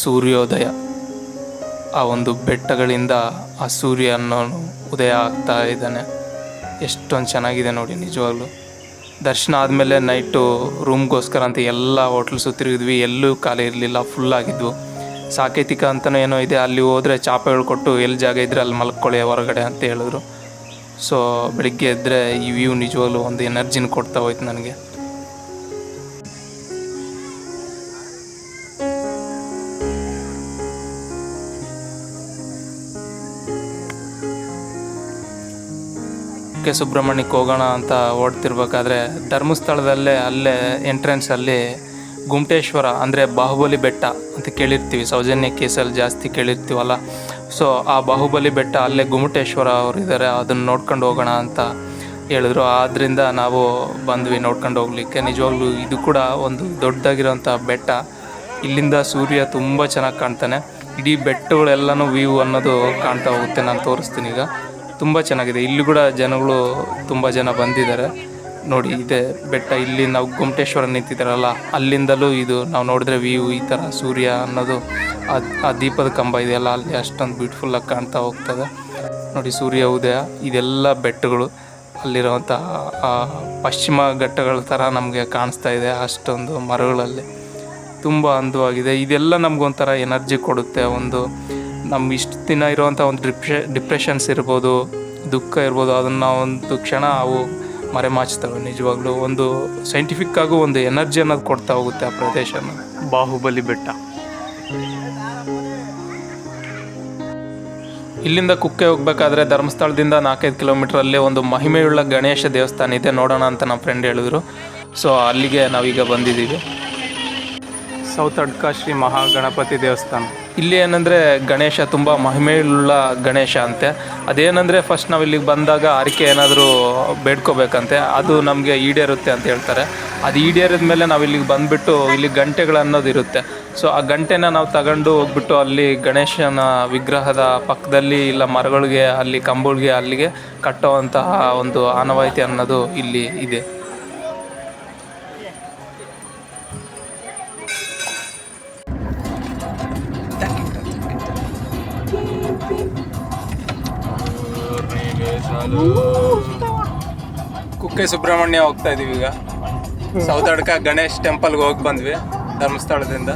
ಸೂರ್ಯೋದಯ. ಆ ಒಂದು ಬೆಟ್ಟಗಳಿಂದ ಆ ಸೂರ್ಯನ ಉದಯ ಆಗ್ತಾ ಇದ್ದಾನೆ. ಎಷ್ಟೊಂದು ಚೆನ್ನಾಗಿದೆ ನೋಡಿ ನಿಜವಾಗ್ಲೂ. ದರ್ಶನ ಆದಮೇಲೆ ನೈಟು ರೂಮ್ಗೋಸ್ಕರ ಅಂತ ಎಲ್ಲ ಹೋಟ್ಲ್ ಸುತ್ತಿರಿದ್ವಿ, ಎಲ್ಲೂ ಖಾಲಿ ಇರಲಿಲ್ಲ, ಫುಲ್ಲಾಗಿದ್ವು. ಸಾಕೇತಿಕ ಅಂತಲೂ ಏನೋ ಇದೆ, ಅಲ್ಲಿ ಹೋದರೆ ಚಾಪೆಗಳು ಕೊಟ್ಟು ಎಲ್ಲಿ ಜಾಗ ಇದ್ದರೆ ಅಲ್ಲಿ ಮಲ್ಕೊಳ್ಳಿ ಹೊರಗಡೆ ಅಂತ ಹೇಳಿದ್ರು. ಸೊ ಬೆಳಿಗ್ಗೆ ಎದ್ದರೆ ಈ ವ್ಯೂ ನಿಜವಾಗ್ಲೂ ಒಂದು ಎನರ್ಜಿನ ಕೊಡ್ತಾ ಹೋಯ್ತು ನನಗೆ. ಸುಬ್ರಹ್ಮಣ್ಯಕ್ಕೆ ಹೋಗೋಣ ಅಂತ ಓಡ್ತಿರ್ಬೇಕಾದ್ರೆ ಧರ್ಮಸ್ಥಳದಲ್ಲೇ ಅಲ್ಲೇ ಎಂಟ್ರೆನ್ಸಲ್ಲಿ ಗುಮ್ಟೇಶ್ವರ ಅಂದರೆ ಬಾಹುಬಲಿ ಬೆಟ್ಟ ಅಂತ ಕೇಳಿರ್ತೀವಿ, ಸೌಜನ್ಯ ಕೇಸಲ್ಲಿ ಜಾಸ್ತಿ ಕೇಳಿರ್ತೀವಲ್ಲ. ಸೊ ಆ ಬಾಹುಬಲಿ ಬೆಟ್ಟ ಅಲ್ಲೇ ಗುಮ್ಟೇಶ್ವರ ಅವರು ಇದ್ದಾರೆ, ಅದನ್ನು ನೋಡ್ಕೊಂಡು ಹೋಗೋಣ ಅಂತ ಹೇಳಿದ್ರು. ಆದ್ದರಿಂದ ನಾವು ಬಂದ್ವಿ ನೋಡ್ಕೊಂಡು ಹೋಗ್ಲಿಕ್ಕೆ. ನಿಜವಾಗ್ಲೂ ಇದು ಕೂಡ ಒಂದು ದೊಡ್ಡದಾಗಿರೋಂಥ ಬೆಟ್ಟ. ಇಲ್ಲಿಂದ ಸೂರ್ಯ ತುಂಬ ಚೆನ್ನಾಗಿ ಕಾಣ್ತಾನೆ. ಇಡೀ ಬೆಟ್ಟಗಳೆಲ್ಲನೂ ವ್ಯೂ ಅನ್ನೋದು ಕಾಣ್ತಾ ಹೋಗುತ್ತೆ. ನಾನು ತೋರಿಸ್ತೀನಿ ಈಗ. ತುಂಬ ಚೆನ್ನಾಗಿದೆ. ಇಲ್ಲಿ ಕೂಡ ಜನಗಳು ತುಂಬ ಜನ ಬಂದಿದ್ದಾರೆ ನೋಡಿ. ಇದೆ ಬೆಟ್ಟ. ಇಲ್ಲಿ ನಾವು ಗುಮ್ಟೇಶ್ವರ ನಿಂತಿದ್ದಾರಲ್ಲ, ಅಲ್ಲಿಂದಲೂ ಇದು ನಾವು ನೋಡಿದ್ರೆ ವ್ಯೂ ಈ ಥರ ಸೂರ್ಯ ಅನ್ನೋದು ಆ ದೀಪದ ಕಂಬ ಇದೆಯಲ್ಲ, ಅಲ್ಲಿ ಅಷ್ಟೊಂದು ಬ್ಯೂಟಿಫುಲ್ಲಾಗಿ ಕಾಣ್ತಾ ಹೋಗ್ತದೆ ನೋಡಿ. ಸೂರ್ಯ ಉದಯ, ಇದೆಲ್ಲ ಬೆಟ್ಟಗಳು ಅಲ್ಲಿರೋವಂಥ ಪಶ್ಚಿಮ ಘಟ್ಟಗಳ ಥರ ನಮಗೆ ಕಾಣಿಸ್ತಾ ಇದೆ. ಅಷ್ಟೊಂದು ಮರಗಳಲ್ಲಿ ತುಂಬ ಅಂದವಾಗಿದೆ. ಇದೆಲ್ಲ ನಮಗೊಂಥರ ಎನರ್ಜಿ ಕೊಡುತ್ತೆ. ಒಂದು ನಮ್ಮ ಇಷ್ಟು ದಿನ ಇರುವಂಥ ಒಂದು ಡಿಪ್ರೆಷನ್ಸ್ ಇರ್ಬೋದು, ದುಃಖ ಇರ್ಬೋದು, ಅದನ್ನು ಒಂದು ಕ್ಷಣ ಅವು ಮರೆಮಾಚ್ತವೆ. ನಿಜವಾಗ್ಲೂ ಒಂದು ಸೈಂಟಿಫಿಕ್ ಆಗೂ ಒಂದು ಎನರ್ಜಿ ಅನ್ನೋದು ಕೊಡ್ತಾ ಹೋಗುತ್ತೆ ಆ ಪ್ರದೇಶನ. ಬಾಹುಬಲಿ ಬೆಟ್ಟ. ಇಲ್ಲಿಂದ ಕುಕ್ಕೆ ಹೋಗ್ಬೇಕಾದ್ರೆ ಧರ್ಮಸ್ಥಳದಿಂದ 4-5 ಕಿಲೋಮೀಟ್ರಲ್ಲಿ ಒಂದು ಮಹಿಮೆಯುಳ್ಳ ಗಣೇಶ ದೇವಸ್ಥಾನ ಇದೆ, ನೋಡೋಣ ಅಂತ ನಮ್ಮ ಫ್ರೆಂಡ್ ಹೇಳಿದ್ರು. ಸೊ ಅಲ್ಲಿಗೆ ನಾವೀಗ ಬಂದಿದ್ದೀವಿ. ಸೌತ್ ಅಡ್ಕ ಶ್ರೀ ಮಹಾಗಣಪತಿ ದೇವಸ್ಥಾನ. ಇಲ್ಲಿ ಏನಂದರೆ ಗಣೇಶ ತುಂಬ ಮಹಿಮೆಯುಳ್ಳ ಗಣೇಶ ಅಂತೆ. ಅದೇನೆಂದರೆ ಫಸ್ಟ್ ನಾವು ಇಲ್ಲಿಗೆ ಬಂದಾಗ ಹರಕೆ ಏನಾದರೂ ಬೇಡ್ಕೋಬೇಕಂತೆ, ಅದು ನಮಗೆ ಈಡೇರುತ್ತೆ ಅಂತ ಹೇಳ್ತಾರೆ. ಅದು ಈಡೇರಿದ ಮೇಲೆ ನಾವು ಇಲ್ಲಿಗೆ ಬಂದುಬಿಟ್ಟು ಇಲ್ಲಿ ಗಂಟೆಗಳನ್ನೋದು ಇರುತ್ತೆ. ಸೊ ಆ ಗಂಟೆನ ನಾವು ತಗೊಂಡು ಹೋಗ್ಬಿಟ್ಟು ಅಲ್ಲಿ ಗಣೇಶನ ವಿಗ್ರಹದ ಪಕ್ಕದಲ್ಲಿ ಇಲ್ಲ ಮರಗಳಿಗೆ ಅಲ್ಲಿ ಕಂಬಗಳಿಗೆ ಅಲ್ಲಿಗೆ ಕಟ್ಟೋವಂತಹ ಒಂದು ಆನವಾಯಿತಿ ಅನ್ನೋದು ಇಲ್ಲಿ ಇದೆ. ಕುಕ್ಕೆ ಸುಬ್ರಹ್ಮಣ್ಯ ಹೋಗ್ತಾ ಇದೀವಿ ಈಗ. ಸೌತ್ ಅಡ್ಕ ಗಣೇಶ್ ಟೆಂಪಲ್ಗೆ ಹೋಗಿ ಬಂದ್ವಿ ಧರ್ಮಸ್ಥಳದಿಂದ.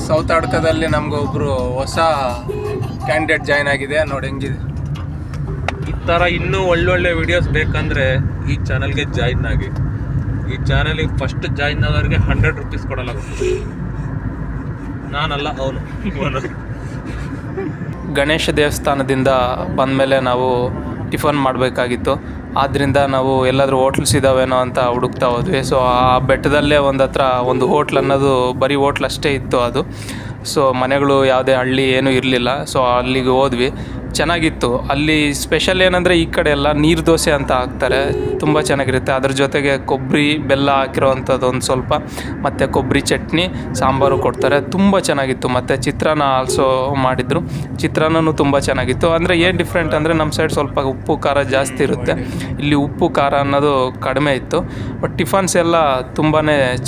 ಸೌತ್ ಅಡ್ಕದಲ್ಲಿ ನಮಗೊಬ್ರು ಹೊಸ ಕ್ಯಾಂಡಿಡೇಟ್ ಜಾಯ್ನ್ ಆಗಿದೆ ನೋಡಿ. ಹೆಂಗಿದೆ ಈ ಥರ ಇನ್ನೂ ಒಳ್ಳೊಳ್ಳೆ ವಿಡಿಯೋಸ್ ಬೇಕಂದರೆ ಈ ಚಾನಲ್ಗೆ ಜಾಯಿನ್ ಆಗಿ. ಈ ಚಾನಲಿಗೆ ಫಸ್ಟ್ ಜಾಯಿನ್ ಆದವ್ರಿಗೆ 100 ರೂಪೀಸ್ ಕೊಡಲಾಗುತ್ತೆ. ನಾನಲ್ಲ, ಅವನು. ಗಣೇಶ ದೇವಸ್ಥಾನದಿಂದ ಬಂದಮೇಲೆ ನಾವು ಟಿಫನ್ ಮಾಡಬೇಕಾಗಿತ್ತು. ಆದ್ದರಿಂದ ನಾವು ಎಲ್ಲಾದರೂ ಹೋಟ್ಲ್ಸ್ ಇದ್ದಾವೇನೋ ಅಂತ ಹುಡುಕ್ತಾ ಹೋದ್ವಿ. ಸೊ ಆ ಬೆಟ್ಟದಲ್ಲೇ ಒಂದು ಹೋಟ್ಲ್ ಅನ್ನೋದು ಬರೀ ಹೋಟ್ಲ್ ಅಷ್ಟೇ ಇತ್ತು ಅದು. ಸೊ ಮನೆಗಳು ಯಾವುದೇ ಹಳ್ಳಿ ಏನೂ ಇರಲಿಲ್ಲ. ಸೊ ಅಲ್ಲಿಗೆ ಹೋದ್ವಿ. ಚೆನ್ನಾಗಿತ್ತು. ಅಲ್ಲಿ ಸ್ಪೆಷಲ್ ಏನಂದರೆ ಈ ಕಡೆ ಎಲ್ಲ ನೀರು ದೋಸೆ ಅಂತ ಹಾಕ್ತಾರೆ, ತುಂಬ ಚೆನ್ನಾಗಿರುತ್ತೆ. ಅದ್ರ ಜೊತೆಗೆ ಕೊಬ್ಬರಿ ಬೆಲ್ಲ ಹಾಕಿರೋವಂಥದ್ದು ಒಂದು ಸ್ವಲ್ಪ, ಮತ್ತು ಕೊಬ್ಬರಿ ಚಟ್ನಿ ಸಾಂಬಾರು ಕೊಡ್ತಾರೆ. ತುಂಬ ಚೆನ್ನಾಗಿತ್ತು. ಮತ್ತು ಚಿತ್ರಾನ್ನ ಆಲ್ಸೋ ಮಾಡಿದರು. ಚಿತ್ರಾನ್ನೂ ತುಂಬ ಚೆನ್ನಾಗಿತ್ತು. ಅಂದರೆ ಏನು ಡಿಫ್ರೆಂಟ್ ಅಂದರೆ ನಮ್ಮ ಸೈಡ್ ಸ್ವಲ್ಪ ಉಪ್ಪು ಖಾರ ಜಾಸ್ತಿ ಇರುತ್ತೆ, ಇಲ್ಲಿ ಉಪ್ಪು ಖಾರ ಅನ್ನೋದು ಕಡಿಮೆ ಇತ್ತು. ಬಟ್ ಟಿಫನ್ಸ್ ಎಲ್ಲ ತುಂಬಾ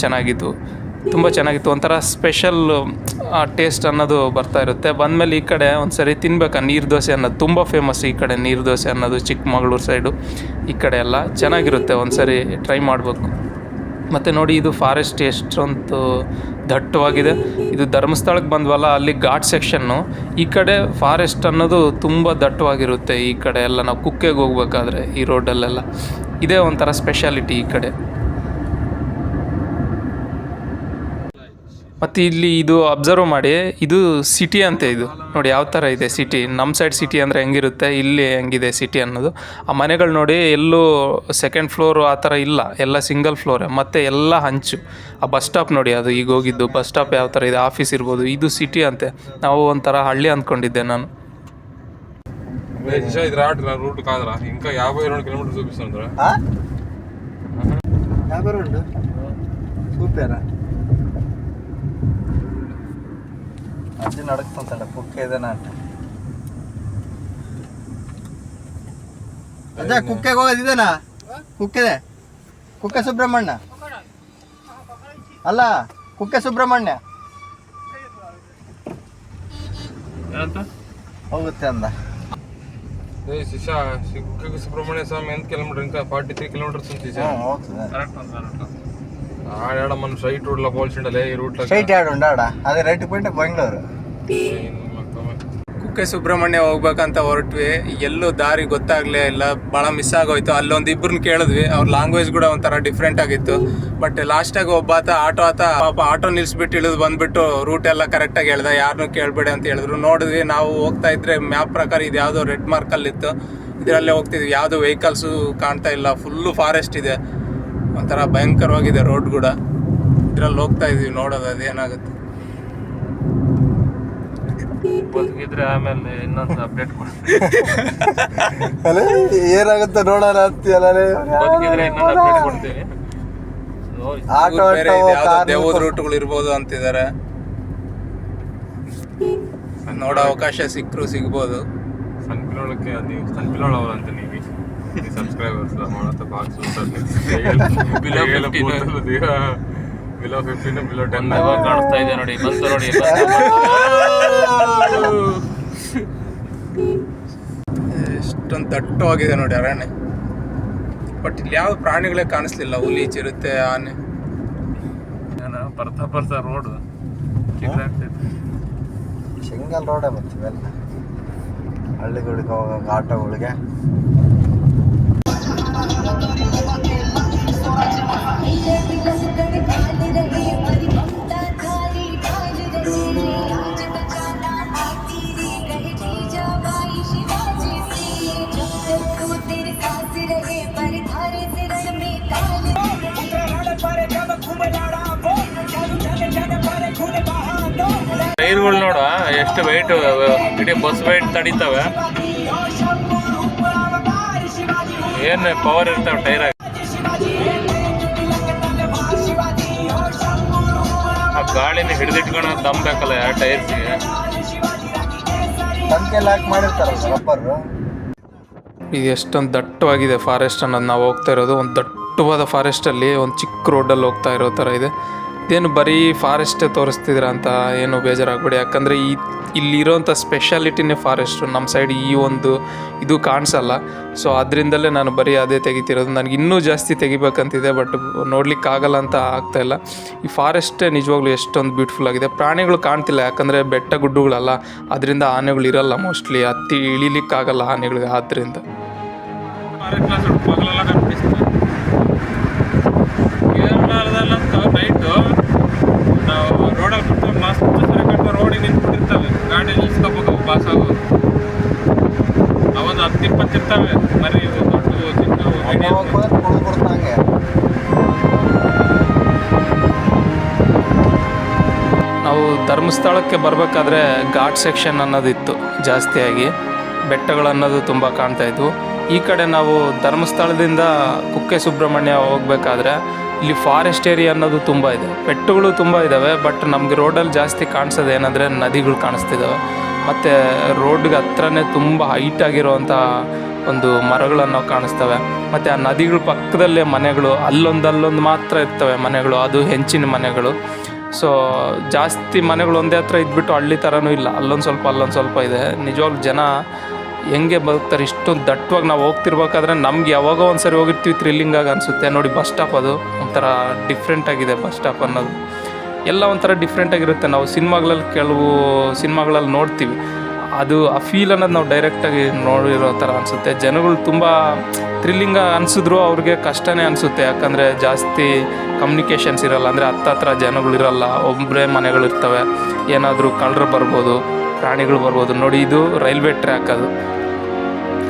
ಚೆನ್ನಾಗಿತ್ತು. ಒಂಥರ ಸ್ಪೆಷಲ್ ಟೇಸ್ಟ್ ಅನ್ನೋದು ಬರ್ತಾ ಇರುತ್ತೆ. ಬಂದಮೇಲೆ ಈ ಕಡೆ ಒಂದು ಸರಿ ತಿನ್ಬೇಕಾ ನೀರು ದೋಸೆ ಅನ್ನೋದು ತುಂಬ ಫೇಮಸ್. ಈ ಕಡೆ ನೀರು ದೋಸೆ ಅನ್ನೋದು ಚಿಕ್ಕಮಗಳೂರು ಸೈಡು ಈ ಕಡೆ ಎಲ್ಲ ಚೆನ್ನಾಗಿರುತ್ತೆ. ಒಂದು ಸರಿ ಟ್ರೈ ಮಾಡಬೇಕು. ಮತ್ತು ನೋಡಿ, ಇದು ಫಾರೆಸ್ಟ್ ಎಷ್ಟೊಂದು ದಟ್ಟವಾಗಿದೆ. ಇದು ಧರ್ಮಸ್ಥಳಕ್ಕೆ ಬಂದ್ವಲ್ಲ, ಅಲ್ಲಿ ಘಾಟ್ ಸೆಕ್ಷನ್ನು. ಈ ಕಡೆ ಫಾರೆಸ್ಟ್ ಅನ್ನೋದು ತುಂಬ ದಟ್ಟವಾಗಿರುತ್ತೆ. ಈ ಕಡೆ ಎಲ್ಲ ನಾವು ಕುಕ್ಕೆಗೆ ಹೋಗ್ಬೇಕಾದ್ರೆ ಈ ರೋಡಲ್ಲೆಲ್ಲ ಇದೇ ಒಂಥರ ಸ್ಪೆಷಾಲಿಟಿ ಈ ಕಡೆ. ಮತ್ತು ಇಲ್ಲಿ ಇದು ಅಬ್ಸರ್ವ್ ಮಾಡಿ, ಇದು ಸಿಟಿ ಅಂತೆ. ಇದು ನೋಡಿ ಯಾವ ಥರ ಇದೆ ಸಿಟಿ. ನಮ್ಮ ಸೈಡ್ ಸಿಟಿ ಅಂದರೆ ಹೆಂಗಿರುತ್ತೆ, ಇಲ್ಲಿ ಹೆಂಗಿದೆ ಸಿಟಿ ಅನ್ನೋದು. ಆ ಮನೆಗಳು ನೋಡಿ, ಎಲ್ಲೂ ಸೆಕೆಂಡ್ ಫ್ಲೋರು ಆ ಥರ ಇಲ್ಲ, ಎಲ್ಲ ಸಿಂಗಲ್ ಫ್ಲೋರೆ. ಮತ್ತು ಎಲ್ಲ ಹಂಚು. ಆ ಬಸ್ ಸ್ಟಾಪ್ ನೋಡಿ, ಅದು ಈಗ ಹೋಗಿದ್ದು ಬಸ್ ಸ್ಟಾಪ್ ಯಾವ ಥರ ಇದೆ, ಆಫೀಸ್ ಇರ್ಬೋದು. ಇದು ಸಿಟಿ ಅಂತೆ. ನಾವು ಒಂಥರ హళ్ళి ಅಂದ್ಕೊಂಡಿದ್ದೆ ನಾನು. రూట్ కాదురా, ఇంకా 52 కిలోమీటర్లు చూపిస్తుందిరా. చూపారా అది నడుస్తుంటాడు కుక్క ఏదైనా అంటే. ಅದೇ ಕುಕ್ಕೆಗೆ ಹೋಗೋದು ಇದೇನಾ? ಕುಕ್ಕೆದೆ ಕುಕ್ಕೆ ಸುಬ್ರಹ್ಮಣ್ಯ ಅಲ್ಲ ಕುಕ್ಕೆ ಸುಬ್ರಹ್ಮಣ್ಯ ಅಂತ ಹೋಗುತ್ತೆ ಅಂದ. ಶಿಶಾ ಸುಬ್ರಹ್ಮಣ್ಯ ಸ್ವಾಮಿ ಎಂತ ಕಿಲೋಮೀಟರ್ ఇంకా 43 ಕಿಲೋಮೀಟರ್ಸ್ ಅಂತ ಹೋಗ್ತದೆ. ఆడ మన స్ట్రైట్ రూట్ లో పోల్చిండలే ఈ రూట్ లో ಸ್ಟ್ರೈಟ್ ಯಾರ್ಡ್ ಉಂಡ ಆಡ ಅದೇ ರೈಟ್ ಪಾಯಿಂಟ್ ಬೆಂಗಳೂರು. ಕುಕ್ಕೆ ಸುಬ್ರಹ್ಮಣ್ಯ ಹೋಗ್ಬೇಕಂತ ಹೊರಟ್ವಿ, ಎಲ್ಲೂ ದಾರಿ ಗೊತ್ತಾಗ್ಲೇ ಇಲ್ಲ, ಭಾಳ ಮಿಸ್ ಆಗೋಯ್ತು. ಅಲ್ಲೊಂದು ಇಬ್ಬರನ್ನ ಕೇಳಿದ್ವಿ, ಅವ್ರ ಲ್ಯಾಂಗ್ವೇಜ್ ಕೂಡ ಒಂಥರ ಡಿಫ್ರೆಂಟ್ ಆಗಿತ್ತು. ಬಟ್ ಲಾಸ್ಟಾಗಿ ಒಬ್ಬಾತ ಪಾಪ ಆಟೋ ನಿಲ್ಸ್ಬಿಟ್ಟು ಇಳಿದು ಬಂದ್ಬಿಟ್ಟು ರೂಟ್ ಎಲ್ಲ ಕರೆಕ್ಟಾಗಿ ಹೇಳ್ದ, ಯಾರನ್ನೂ ಕೇಳಬೇಡಿ ಅಂತ ಹೇಳಿದ್ರು. ನೋಡಿದ್ವಿ, ನಾವು ಹೋಗ್ತಾ ಇದ್ರೆ ಮ್ಯಾಪ್ ಪ್ರಕಾರ ಇದು ಯಾವುದೋ ರೆಡ್ ಮಾರ್ಕಲ್ಲಿತ್ತು, ಇದರಲ್ಲೇ ಹೋಗ್ತಿದ್ವಿ. ಯಾವುದೋ ವೆಹಿಕಲ್ಸು ಕಾಣ್ತಾ ಇಲ್ಲ, ಫುಲ್ಲು ಫಾರೆಸ್ಟ್ ಇದೆ, ಒಂಥರ ಭಯಂಕರವಾಗಿದೆ ರೋಡ್ ಕೂಡ. ಇದರಲ್ಲಿ ಹೋಗ್ತಾ ಇದೀವಿ, ನೋಡೋದು ಅದೇನಾಗುತ್ತೆ. ಬದುಕಿದ್ರೆ ಆಮೇಲೆ ಇನ್ನೊಂದು ಅಪ್ಡೇಟ್ ಕೊಡ್ತೀನಿ. ಏನಾಗುತ್ತೆ ನೋಡೋಣ ಅಂತೀಯಲ್ಲ. ಬದುಕಿದ್ರೆ ಇನ್ನೊಂದು ಅಪ್ಡೇಟ್ ಕೊಡ್ತೀನಿ. ಆಟೋ ದೇವದ ರೂಟ್ಗಳು ಇರ್ಬೋದು ಅಂತಿದ್ದಾರೆ, ನೋಡೋ ಅವಕಾಶ ಸಿಕ್ಕರು ಸಿಗ್ಬೋದು. ಸನ್ಪಿಲೋಳಕ್ಕೆ ನೀವು ಸನ್ಪಿಲೋಳ ಅವ್ರು ಅಂತ ನೀವು ಸಬ್ಸ್ಕ್ರೈಬರ್ಸ್ ಮಾಡತ್ತ ಬಾಕ್ಸ್ ಬಿಲೋ 15 ಬಿಲೋ 10 ಕಾಣಿಸ್ತಾ ಇದೆ ನೋಡಿ. ಬಂತು ನೋಡಿ, ಎಷ್ಟೊಂದು ದಟ್ಟವಾಗಿದೆ ನೋಡಿ ಅರಣ್ಯ. ಬಟ್ ಇಲ್ಲಿ ಯಾವ ಪ್ರಾಣಿಗಳೇ ಕಾಣಿಸ್ಲಿಲ್ಲ, ಹುಲಿ, ಚಿರತೆ, ಆನೆ. ಬರ್ತಾ ರೋಡ್ ಸಿಂಗಲ್ ರೋಡೇ ಬರ್ತೀವಲ್ಲ ಹಳ್ಳಿಗಳಿಗೆ ಹೋಗೋ ಆಟೋಗಳಿಗೆ. ಟೈರ್ಗಳು ನೋಡ ಎಷ್ಟು ವೆಯ್ಟ್, ಇಡೀ ಬಸ್ ವೆಯ್ಟ್ ತಡೀತವೆ. ಏನು ಪವರ್ ಇರ್ತವೆ ಟೈರ್ ಆಗಿ. ಆ ಗಾಳಿನ ಹಿಡಿದಿಟ್ಕೊಂಡು ದಮ್ ಬೇಕಲ್ಲ ಟೈರ್ಸ್ಗೆ. ಮಾಡಿರ್ತಾರಲ್ಲ ರಬ್ಬರು. ಇದು ಎಷ್ಟೊಂದು ದಟ್ಟವಾಗಿದೆ ಫಾರೆಸ್ಟ್ ಅನ್ನೋದು. ನಾವು ಹೋಗ್ತಾ ಇರೋದು ಒಂದು ದಟ್ಟವಾದ ಫಾರೆಸ್ಟಲ್ಲಿ ಒಂದು ಚಿಕ್ಕ ರೋಡಲ್ಲಿ ಹೋಗ್ತಾ ಇರೋ ಥರ ಇದೆ. ಇದೇನು ಬರೀ ಫಾರೆಸ್ಟೇ ತೋರಿಸ್ತಿದ್ರ ಅಂತ ಏನು ಬೇಜಾರಾಗ್ಬೇಡಿ, ಯಾಕಂದರೆ ಇಲ್ಲಿರೋಂಥ ಸ್ಪೆಷಾಲಿಟಿನೇ ಫಾರೆಸ್ಟು. ನಮ್ಮ ಸೈಡ್ ಈ ಒಂದು ಇದು ಕಾಣಿಸಲ್ಲ, ಸೊ ಅದರಿಂದಲೇ ನಾನು ಬರೀ ಅದೇ ತೆಗಿತಿರೋದು. ನನಗೆ ಇನ್ನೂ ಜಾಸ್ತಿ ತೆಗಿಬೇಕಂತಿದೆ, ಬಟ್ ನೋಡ್ಲಿಕ್ಕಾಗಲ್ಲ ಅಂತ ಆಗ್ತಾಯಿಲ್ಲ. ಈ ಫಾರೆಸ್ಟೇ ನಿಜವಾಗ್ಲೂ ಎಷ್ಟೊಂದು ಬ್ಯೂಟಿಫುಲ್ ಆಗಿದೆ. ಪ್ರಾಣಿಗಳು ಕಾಣ್ತಿಲ್ಲ, ಯಾಕಂದರೆ ಬೆಟ್ಟ ಗುಡ್ಡಗಳಲ್ಲ, ಅದರಿಂದ ಆನೆಗಳು ಇರಲ್ಲ, ಮೋಸ್ಟ್ಲಿ ಹತ್ತಿ ಇಳಿಲಿಕ್ಕಾಗಲ್ಲ ಆನೆಗಳಿಗೆ. ಆದ್ದರಿಂದ ನೈಟು ನಾವು ರೋಡಲ್ಲಿ ಕುತ್ಕೊಂಡು ಮಸ್ತ್ ಸರಿ ಕಟ್ಟ ರೋಡಿಗೆ ನಿಂತ್ಬಿಟ್ಟಿರ್ತವೆ, ಗಾಡಿ ನಿಲ್ಸ್ಕೋಬೇಕು ಪಾಸ್ ಆಗೋದು. ಅವೊಂದು 10-20 ಇರ್ತವೆ ಮರಿ, ದೊಡ್ಡ ಚಿಕ್ಕ. ನಾವು ಧರ್ಮಸ್ಥಳಕ್ಕೆ ಬರಬೇಕಾದ್ರೆ ಘಾಟ್ ಸೆಕ್ಷನ್ ಅನ್ನೋದಿತ್ತು ಜಾಸ್ತಿಯಾಗಿ, ಬೆಟ್ಟಗಳನ್ನೋದು ತುಂಬ ಕಾಣ್ತಾ ಇದ್ವು. ಈ ಕಡೆ ನಾವು ಧರ್ಮಸ್ಥಳದಿಂದ ಕುಕ್ಕೆ ಸುಬ್ರಹ್ಮಣ್ಯ ಹೋಗ್ಬೇಕಾದ್ರೆ ಇಲ್ಲಿ ಫಾರೆಸ್ಟ್ ಏರಿಯಾ ಅನ್ನೋದು ತುಂಬ ಇದೆ, ಬೆಟ್ಟಗಳು ತುಂಬ ಇದ್ದಾವೆ. ಬಟ್ ನಮಗೆ ರೋಡಲ್ಲಿ ಜಾಸ್ತಿ ಕಾಣಿಸೋದು ಏನಂದರೆ ನದಿಗಳು ಕಾಣಿಸ್ತಿದ್ದಾವೆ, ಮತ್ತು ರೋಡ್ಗೆ ಹತ್ರನೇ ತುಂಬ ಹೈಟ್ ಆಗಿರೋವಂಥ ಒಂದು ಮರಗಳನ್ನು ನಾವು ಕಾಣಿಸ್ತವೆ. ಮತ್ತು ಆ ನದಿಗಳ ಪಕ್ಕದಲ್ಲೇ ಮನೆಗಳು, ಅಲ್ಲೊಂದು ಮಾತ್ರ ಇರ್ತವೆ ಮನೆಗಳು, ಅದು ಹೆಂಚಿನ ಮನೆಗಳು. ಸೊ ಜಾಸ್ತಿ ಮನೆಗಳು ಒಂದೇ ಹತ್ರ ಇದ್ಬಿಟ್ಟು ಹಳ್ಳಿ ಥರನೂ ಇಲ್ಲ, ಅಲ್ಲೊಂದು ಸ್ವಲ್ಪ ಇದೆ. ನಿಜವಾಗ್ಲೂ ಜನ ಹೆಂಗೆ ಬದುಕ್ತಾರೆ ಇಷ್ಟೊಂದು ದಟ್ಟವಾಗಿ. ನಾವು ಹೋಗ್ತಿರ್ಬೇಕಾದ್ರೆ ನಮ್ಗೆ ಯಾವಾಗೋ ಒಂದು ಸರಿ ಹೋಗಿರ್ತೀವಿ, ಥ್ರಿಲ್ಲಿಂಗಾಗಿ ಅನಿಸುತ್ತೆ. ನೋಡಿ ಬಸ್ ಸ್ಟಾಪ್, ಅದು ಒಂಥರ ಡಿಫ್ರೆಂಟಾಗಿದೆ ಬಸ್ ಸ್ಟಾಪ್ ಅನ್ನೋದು. ಎಲ್ಲ ಒಂಥರ ಡಿಫ್ರೆಂಟಾಗಿರುತ್ತೆ. ನಾವು ಕೆಲವು ಸಿನಿಮಾಗಳಲ್ಲಿ ನೋಡ್ತೀವಿ, ಅದು ಆ ಫೀಲ್ ಅನ್ನೋದು ನಾವು ಡೈರೆಕ್ಟಾಗಿ ನೋಡಿರೋ ಥರ ಅನಿಸುತ್ತೆ. ಜನಗಳು ತುಂಬ ಥ್ರಿಲ್ಲಿಂಗ ಅನಿಸಿದ್ರು ಅವ್ರಿಗೆ ಕಷ್ಟನೇ ಅನಿಸುತ್ತೆ, ಯಾಕಂದರೆ ಜಾಸ್ತಿ ಕಮ್ಯುನಿಕೇಷನ್ಸ್ ಇರೋಲ್ಲ. ಅಂದರೆ ಹತ್ತತ್ರ ಜನಗಳಿರಲ್ಲ, ಒಬ್ಬರೇ ಮನೆಗಳಿರ್ತವೆ, ಏನಾದರೂ ಕಳ್ಳರು ಬರ್ಬೋದು, ಪ್ರಾಣಿಗಳು ಬರ್ಬೋದು. ನೋಡಿ ಇದು ರೈಲ್ವೆ ಟ್ರ್ಯಾಕ್, ಅದು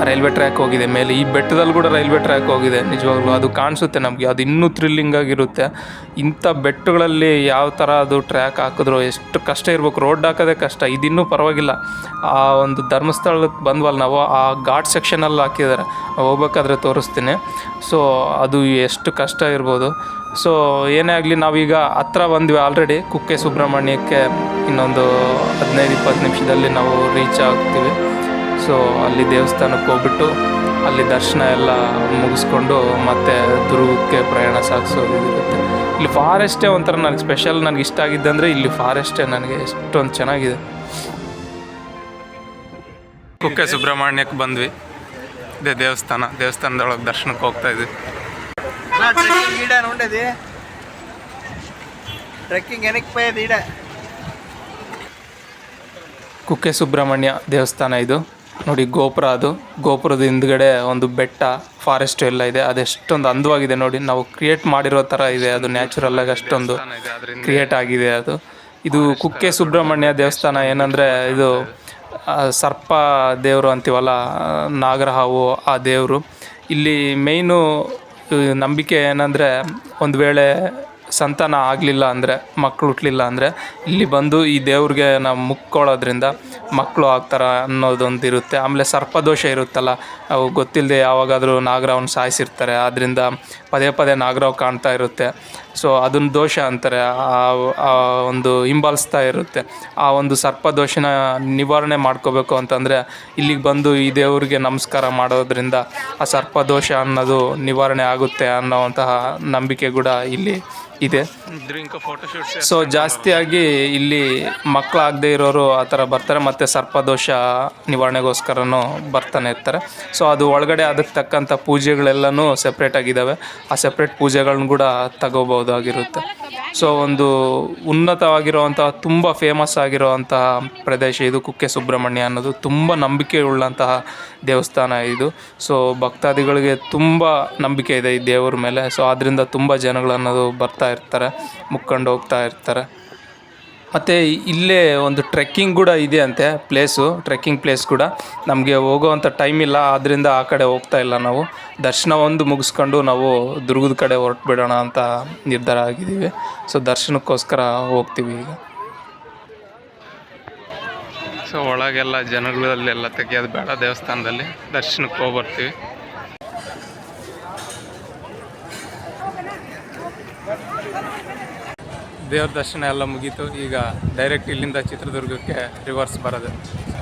ರೈಲ್ವೆ ಟ್ರ್ಯಾಕ್ ಹೋಗಿದೆ ಮೇಲೆ. ಈ ಬೆಟ್ಟದಲ್ಲಿ ಕೂಡ ರೈಲ್ವೆ ಟ್ರ್ಯಾಕ್ ಹೋಗಿದೆ. ನಿಜವಾಗ್ಲೂ ಅದು ಕಾಣಿಸುತ್ತೆ ನಮಗೆ, ಅದು ಇನ್ನೂ ಥ್ರಿಲ್ಲಿಂಗ್ ಆಗಿರುತ್ತೆ. ಇಂಥ ಬೆಟ್ಟಗಳಲ್ಲಿ ಯಾವ ಥರ ಅದು ಟ್ರ್ಯಾಕ್ ಹಾಕಿದ್ರು ಎಷ್ಟು ಕಷ್ಟ ಇರಬೇಕು, ರೋಡ್ ಹಾಕೋದೇ ಕಷ್ಟ. ಇದಿನ್ನೂ ಪರವಾಗಿಲ್ಲ. ಆ ಒಂದು ಧರ್ಮಸ್ಥಳಕ್ಕೆ ಬಂದ್ವಲ್ಲ ನಾವು, ಆ ಘಾಟ್ ಸೆಕ್ಷನಲ್ಲಿ ಹಾಕಿದ್ದಾರೆ, ಹೋಗ್ಬೇಕಾದ್ರೆ ತೋರಿಸ್ತೀನಿ. ಸೊ ಅದು ಎಷ್ಟು ಕಷ್ಟ ಇರ್ಬೋದು. ಸೊ ಏನೇ ಆಗಲಿ, ನಾವೀಗ ಹತ್ರ ಬಂದ್ವಿ ಆಲ್ರೆಡಿ ಕುಕ್ಕೆ ಸುಬ್ರಹ್ಮಣ್ಯಕ್ಕೆ. ಇನ್ನೊಂದು 15-20 ನಿಮಿಷದಲ್ಲಿ ನಾವು ರೀಚ್ ಆಗ್ತೀವಿ. ಸೊ ಅಲ್ಲಿ ದೇವಸ್ಥಾನಕ್ಕೆ ಹೋಗ್ಬಿಟ್ಟು ಅಲ್ಲಿ ದರ್ಶನ ಎಲ್ಲ ಮುಗಿಸ್ಕೊಂಡು ಮತ್ತೆ ದುರ್ಗಕ್ಕೆ ಪ್ರಯಾಣ ಸಾಗಿಸೋದಿರುತ್ತೆ. ಇಲ್ಲಿ ಫಾರೆಸ್ಟೇ ಒಂಥರ ನನಗೆ ಸ್ಪೆಷಲ್, ನನಗೆ ಇಷ್ಟ ಆಗಿದ್ದಂದರೆ ಇಲ್ಲಿ ಫಾರೆಸ್ಟೇ ನನಗೆ ಎಷ್ಟೊಂದು ಚೆನ್ನಾಗಿದೆ. ಕುಕ್ಕೆ ಸುಬ್ರಹ್ಮಣ್ಯಕ್ಕೆ ಬಂದ್ವಿ. ಇದೇ ದೇವಸ್ಥಾನದೊಳಗೆ ದರ್ಶನಕ್ಕೆ ಹೋಗ್ತಾ ಇದ್ವಿ. ಟ್ರೆಕ್ಕಿಂಗ್ ಏನಕ್ಕೆ ಪೋಯದು ಈಡ ಕುಕ್ಕೆ ಸುಬ್ರಹ್ಮಣ್ಯ ದೇವಸ್ಥಾನ ಇದು ನೋಡಿ. ಗೋಪುರ, ಅದು ಗೋಪುರದ ಹಿಂದ್ಗಡೆ ಒಂದು ಬೆಟ್ಟ, ಫಾರೆಸ್ಟ್ ಎಲ್ಲ ಇದೆ. ಅದೆಷ್ಟೊಂದು ಅಂದವಾಗಿದೆ ನೋಡಿ. ನಾವು ಕ್ರಿಯೇಟ್ ಮಾಡಿರೋ ಥರ ಇದೆ ಅದು, ನ್ಯಾಚುರಲ್ಲಾಗಿ ಅಷ್ಟೊಂದು ಕ್ರಿಯೇಟ್ ಆಗಿದೆ ಅದು. ಇದು ಕುಕ್ಕೆ ಸುಬ್ರಹ್ಮಣ್ಯ ದೇವಸ್ಥಾನ ಏನಂದರೆ ಇದು ಸರ್ಪ ದೇವರು ಅಂತೀವಲ್ಲ, ನಾಗರಹಾವು ಆ ದೇವರು. ಇಲ್ಲಿ ಮೇಯ್ನು ನಂಬಿಕೆ ಏನಂದರೆ ಒಂದು ವೇಳೆ ಸಂತಾನ ಆಗಲಿಲ್ಲ ಅಂದರೆ, ಮಕ್ಕಳು ಹುಟ್ಟಲಿಲ್ಲ ಅಂದರೆ ಇಲ್ಲಿ ಬಂದು ಈ ದೇವ್ರಿಗೆ ನಾವು ಮುಕ್ಕೊಳ್ಳೋದ್ರಿಂದ ಮಕ್ಕಳು ಆಗ್ತಾರೆ ಅನ್ನೋದೊಂದು ಇರುತ್ತೆ. ಆಮೇಲೆ ಸರ್ಪದೋಷ ಇರುತ್ತಲ್ಲ, ಅವು ಗೊತ್ತಿಲ್ಲದೆ ಯಾವಾಗಾದರೂ ನಾಗರಾವನ್ನ ಸಾಯಿಸಿರ್ತಾರೆ, ಆದ್ದರಿಂದ ಪದೇ ಪದೇ ನಾಗರಾವ್ ಕಾಣ್ತಾ ಇರುತ್ತೆ. ಸೊ ಅದನ್ನು ದೋಷ ಅಂತಾರೆ. ಆ ಒಂದು ಹಿಂಬಾಲಿಸ್ತಾ ಇರುತ್ತೆ. ಆ ಒಂದು ಸರ್ಪದೋಷನ ನಿವಾರಣೆ ಮಾಡ್ಕೋಬೇಕು ಅಂತಂದರೆ ಇಲ್ಲಿಗೆ ಬಂದು ಈ ದೇವ್ರಿಗೆ ನಮಸ್ಕಾರ ಮಾಡೋದ್ರಿಂದ ಆ ಸರ್ಪದೋಷ ಅನ್ನೋದು ನಿವಾರಣೆ ಆಗುತ್ತೆ ಅನ್ನೋವಂತಹ ನಂಬಿಕೆ ಕೂಡ ಇಲ್ಲಿ ಇದೆ. ಸೊ ಜಾಸ್ತಿಯಾಗಿ ಇಲ್ಲಿ ಮಕ್ಕಳಾಗದೇ ಇರೋರು ಆ ಥರ ಬರ್ತಾರೆ, ಮತ್ತು ಸರ್ಪದೋಷ ನಿವಾರಣೆಗೋಸ್ಕರನೂ ಬರ್ತಾನೆ ಇರ್ತಾರೆ. ಸೊ ಅದು ಒಳಗಡೆ ಅದಕ್ಕೆ ತಕ್ಕಂಥ ಪೂಜೆಗಳೆಲ್ಲನೂ ಸೆಪ್ರೇಟಾಗಿದ್ದಾವೆ. ಆ ಸೆಪ್ರೇಟ್ ಪೂಜೆಗಳನ್ನ ಕೂಡ ತಗೋಬೋದಾಗಿರುತ್ತೆ. ಸೊ ಒಂದು ಉನ್ನತವಾಗಿರುವಂತಹ, ತುಂಬ ಫೇಮಸ್ ಆಗಿರುವಂತಹ ಪ್ರದೇಶ ಇದು ಕುಕ್ಕೆ ಸುಬ್ರಹ್ಮಣ್ಯ ಅನ್ನೋದು. ತುಂಬ ನಂಬಿಕೆ ಉಳ್ಳಂತಹ ದೇವಸ್ಥಾನ ಇದು. ಸೊ ಭಕ್ತಾದಿಗಳಿಗೆ ತುಂಬ ನಂಬಿಕೆ ಇದೆ ಈ ದೇವ್ರ ಮೇಲೆ. ಸೊ ಆದ್ದರಿಂದ ತುಂಬ ಜನಗಳು ಅನ್ನೋದು ಬರ್ತಾ ಇರ್ತಾರೆ, ಮುಕ್ಕೊಂಡು ಹೋಗ್ತಾ ಇರ್ತಾರೆ. ಮತ್ತು ಇಲ್ಲೇ ಒಂದು ಟ್ರೆಕ್ಕಿಂಗ್ ಕೂಡ ಇದೆ ಅಂತೆ, ಟ್ರೆಕ್ಕಿಂಗ್ ಪ್ಲೇಸ್ ಕೂಡ. ನಮಗೆ ಹೋಗೋವಂಥ ಟೈಮ್ ಇಲ್ಲ, ಆದ್ದರಿಂದ ಆ ಕಡೆ ಹೋಗ್ತಾ ಇಲ್ಲ ನಾವು. ದರ್ಶನ ಒಂದು ಮುಗಿಸ್ಕೊಂಡು ನಾವು ದುರ್ಗದ ಕಡೆ ಹೊರಟುಬಿಡೋಣ ಅಂತ ನಿರ್ಧಾರ ಆಗಿದ್ದೀವಿ. ಸೊ ದರ್ಶನಕ್ಕೋಸ್ಕರ ಹೋಗ್ತೀವಿ ಈಗ. ಸೊ ಒಳಗೆಲ್ಲ ಜನಗಳಲ್ಲೆಲ್ಲ ತೆಗಿಯೋದು ಬೇಡ, ದೇವಸ್ಥಾನದಲ್ಲಿ ದರ್ಶನಕ್ಕೆ ಹೋಗ್ಬರ್ತೀವಿ. ದೇವ್ರ ದರ್ಶನ ಎಲ್ಲ ಮುಗೀತು. ಈಗ ಡೈರೆಕ್ಟ್ ಇಲ್ಲಿಂದ ಚಿತ್ರದುರ್ಗಕ್ಕೆ ರಿವರ್ಸ್ ಬರೋದು.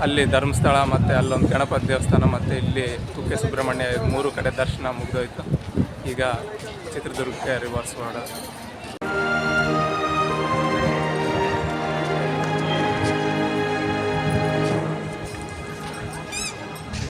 ಅಲ್ಲಿ ಧರ್ಮಸ್ಥಳ ಮತ್ತು ಅಲ್ಲೊಂದು ಗಣಪತಿ ದೇವಸ್ಥಾನ ಮತ್ತು ಇಲ್ಲಿ ಕುಕ್ಕೆ ಸುಬ್ರಹ್ಮಣ್ಯ 3 ಕಡೆ ದರ್ಶನ ಮುಗಿದೋಯ್ತು. ಈಗ ಚಿತ್ರದುರ್ಗಕ್ಕೆ ರಿವರ್ಸ್ ಮಾಡೋದು.